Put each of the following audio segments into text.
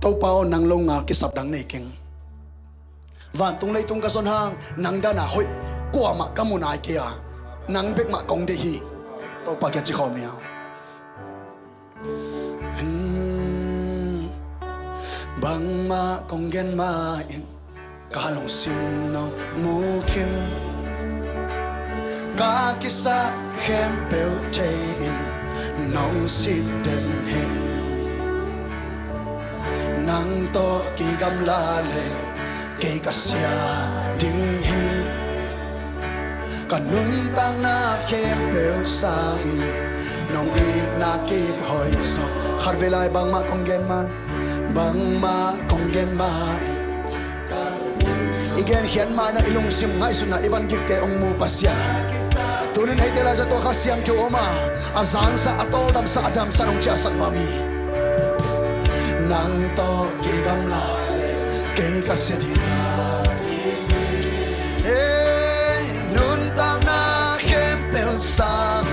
tàu bao nang lâu ngà cái sập đằng này kinh vạn tung lấy tung cái son hang nang đa na hoi qua mà kamu nai kia nang bek mà công đi hi tàu bao cái chỉ khom nhau bang ma công gen ma in kalong sim nong mu kin ka kisa khem pel chay in nong si den he nang to ki gam la le ke kasya ding hi kanun tang na khem pel sang in nong in na kip hoi so khar velai bang ma công gen man bang ma công gen ma igen hian ma na ilung sim ngai su na ivan gik te ong mu pasya tunin ai tela za to kha siam chu oma azang sa atol dam sa adam sa nong cha sak mami nang to ki gam la ke ka se di nun tang na khem pel sang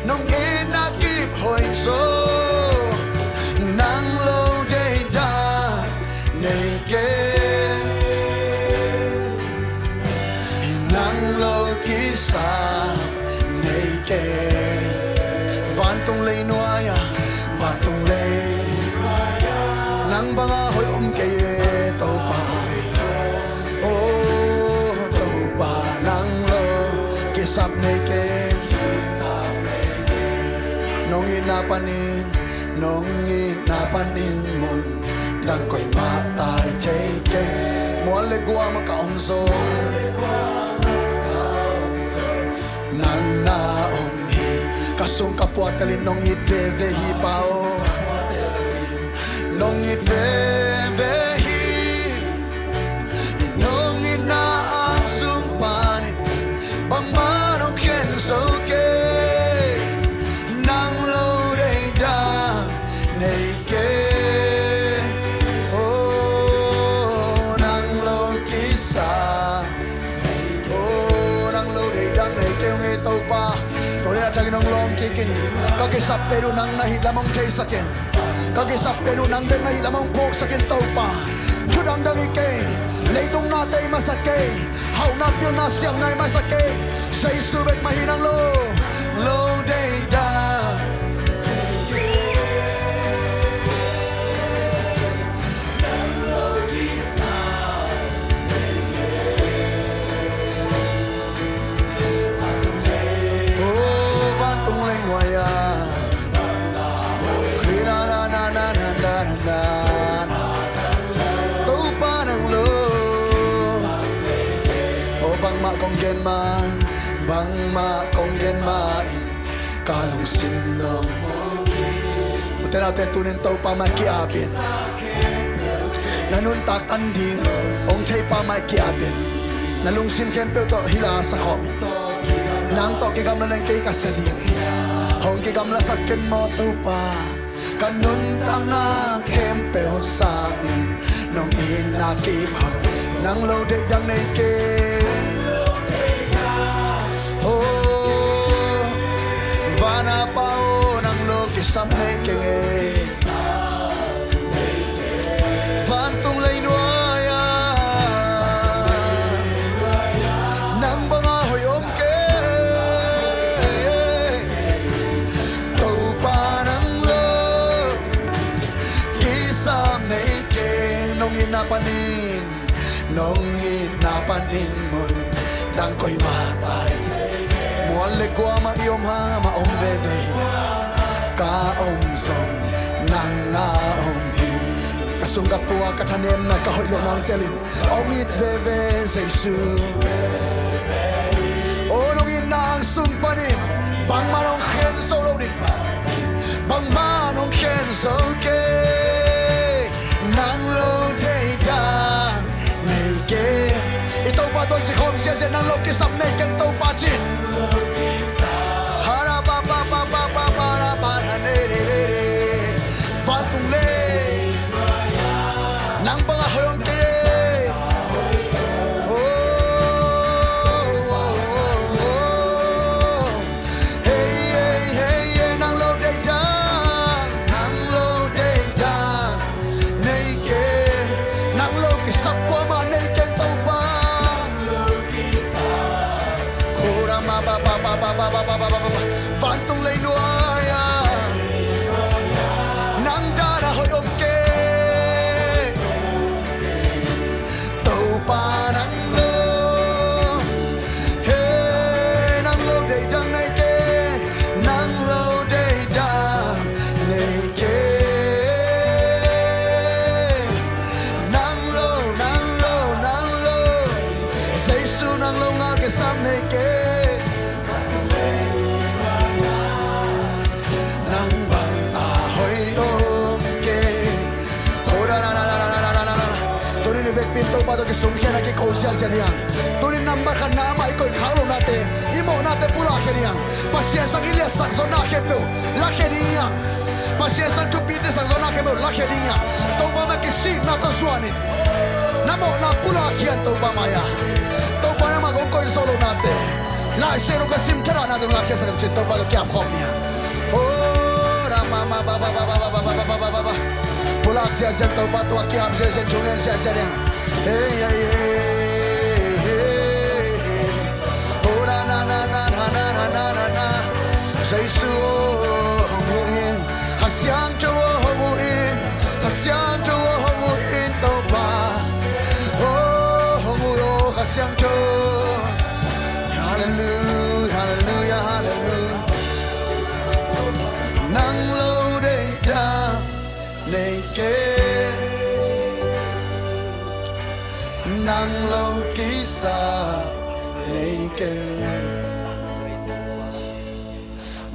nong in na kip hoi so nang lo day da nei ke nang lo ki sa nei ke van tung lei noaya van tung lei nang banga hoi ke to pa oh to pa nang lo ki sap nei ke nong ina panin nong ina panin mon đang coi ma tai chay ke mo le gua ma ka ong so nan na ong hi ka sung ka puatalin nong it ve hi pao nong it ve hi nong it na ang sung pani bang ma nong khen so ke nang lo dei da nei ke Tragi nong long kikin kagi sap pero nang nahi lamong chay sakin kagi sap pero nang beng nahi lamong pok sakin tau pa chudang dang ike leitung na tay masake hau na pil na siyang ngay masake say subek mahinang lo day da công gen man bang ma công gen ma kalong sim nong utena te tunin tau pa ma ki apin nanun tak anding ong chei pa ma ki apin nalung sim kem pe to hila sa khom nang to ki gam la leng ke ka sedi hong ki gam la sakken mo tu pa kanun tang na kem pe sa in nong in na ki pa nang lo de dang nei ke Vana pao nang lo ki sap nei ke van tung lei noaya nang banga hoi om ke to pa nang lo ki sap nei ke nong ina panin mon dang koi ma tai mual le kwa ma iom ha ma om ve ve ka om som nang na om hi ka sung ka puwa ka thanem na ka hoi lo nang telin om it ve ve sei su o nong in nang sung panin bang ma nong khen so lo di bang ma nong khen so ke nang lo day da nei ke ito pa don si khom sia nang lo ki sap nei keng to pa chin hara pa pa pa pa pa pa ra pa ra ne re re re fa tung le nang pa hoyom ke hey nang lo day da nei ke cái sắp qua mà này keng tàu ba ora ma ba ba ba ba ba ba ba ba ba van tung lấy nuôi nắng đã hồi ôm kê tàu ba nắng lô he nắng lô đầy đằng này kê nắng lô đầy đằng này kê nắng lô giấy su nắng lô ngã cái sam này kê pinto pa to ki sung kya na ki khol sia sia niang tunin number khan na mai koi khalo na te imo na te pula ke niang pasien sang ilia sak zona ke pe la ke niang pasien sang tu pite sang zona ke pe la ke niang to pa ma ki si na to suani namo na pula kian to pa maya to pa ma ko koi solo na te la sero ka sim thara na to la ke sang chin to pa kya khom niang oh rama ma ba ba ba ba ba ba ba ba ba pulak sia sia to pa to kya sia sia chungen sia sia niang hey hey hey oh na na na na na na na na na say su mu in hasyang cho mu in hasyang cho mu in to ba oh mu yo hasyang cho hallelujah hallelujah hallelujah nang lo dei da nei ke nang lâu ký xa lấy kênh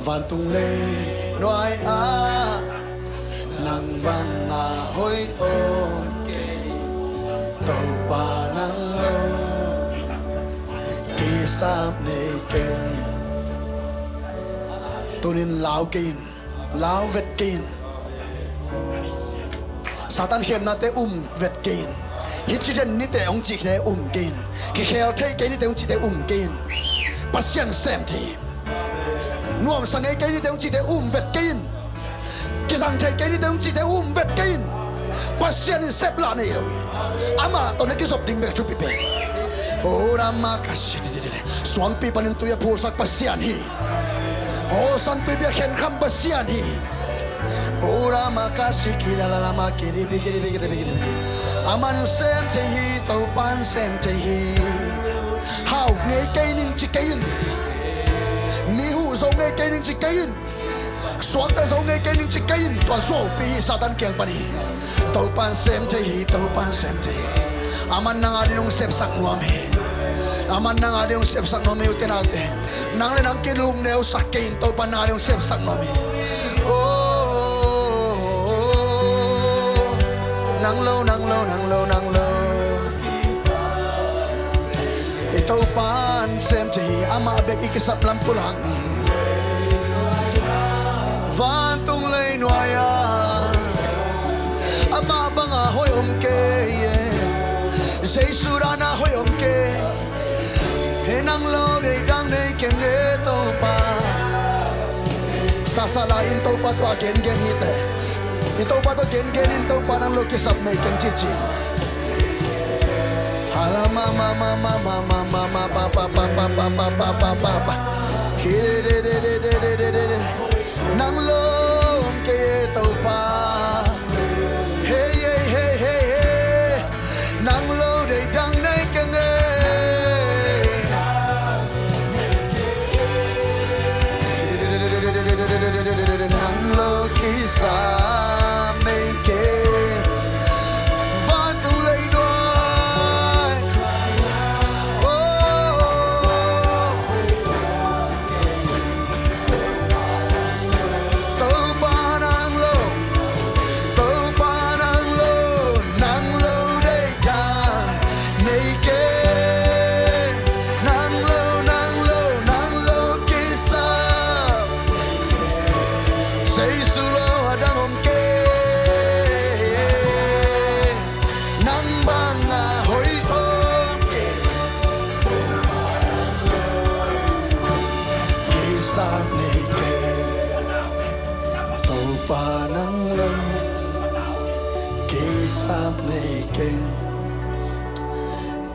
vạn tung lê nói nang băng hối ôm kê tàu ba nang lâu ký xa lấy kênh tôi nên lao kênh lao vết kênh Satan khem na te vết kênh hít chỉ đến nít ông chỉ cái kinh, cái khéo thấy cái nít ông chỉ cái kinh, bắt xiên xem thì, nuông sang cái nít ông chỉ cái vết kinh, cái sang thấy cái nít ông chỉ cái vết kinh, bắt xiên xếp lại này rồi, ama tôi nói cái sập đinh bẹt chụp bị bẹt, oh rama kasih đi, suang pi panen tu ya pul sak bắt xiên hi, oh san tu dia khen kham bắt xiên hi. Ora makasih kita lama kiri aman sem tehi tau pan sem tehi hau ngay cây ning chỉ cây mi hu zo ngay cây ning chỉ cây suang ta zo ngay cây ning chỉ cây toàn số pi Satan kiang pani tau pan sem tehi aman nang adi nung sep sak nuam he aman nang adi nung sep sak nuam he utenate nang le nang kilum neo sakin tau pan nang adi nung sep sak nuam he nang lâu ito pan sem tehi ama be ikisap lam pulang ni van tung lei noya ama banga hoi ke sei surana hoi ke he nang lo de dang de ken de to pa sasala in to pa to gen gen hite ito pa to gen gen in to pa nang lo kisap nei ken chichi hala mama mama mama mama pa pa pa pa pa pa pa pa pa pa he de de de de de de de nang lo ke to pa hey hey hey hey hey nang lo de dang nei ken nang lo kisa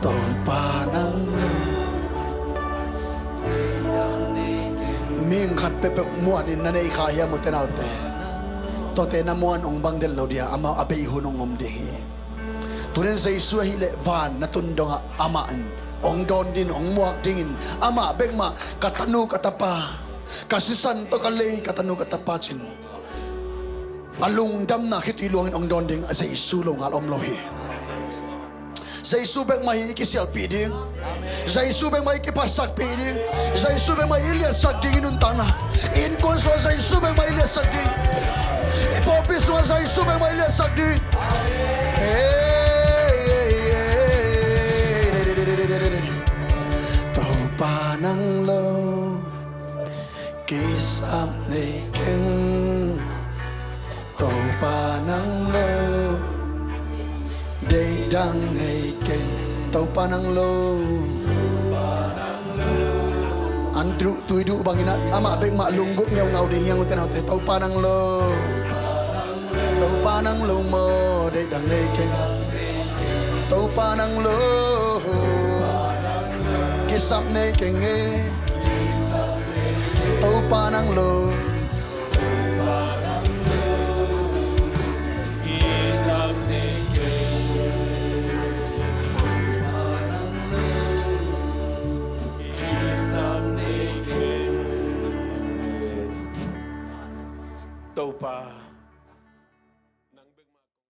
tàu pa nang lo ming khat pe pe muan in nanay kaya mo tenaute to te na muan ong bang del lo dia ama abe hunong om dehi turen sa isu hile van natundong amaan ong don din ong muak dingin ama begma katanu katapa kasisan to kalay katanu katapachin alung dam na kitiluangin ong don ding sa isulong alom lohi sa isubeng may ikisial piding sa isubeng may ikipasak piding sa isubeng may iliat sagding inuntana inkonso sa isubeng may iliat sagding ipopis sa isubeng may iliat sagding tau panang lo kisap ni king tau panang lo day dang ni king tau panang lo antru tuidu bangina ama beng mak lunggup ngau ngau ding yang utenau te tau panang lo mo day dang ni king tau panang lo kisap ni king tau panang lo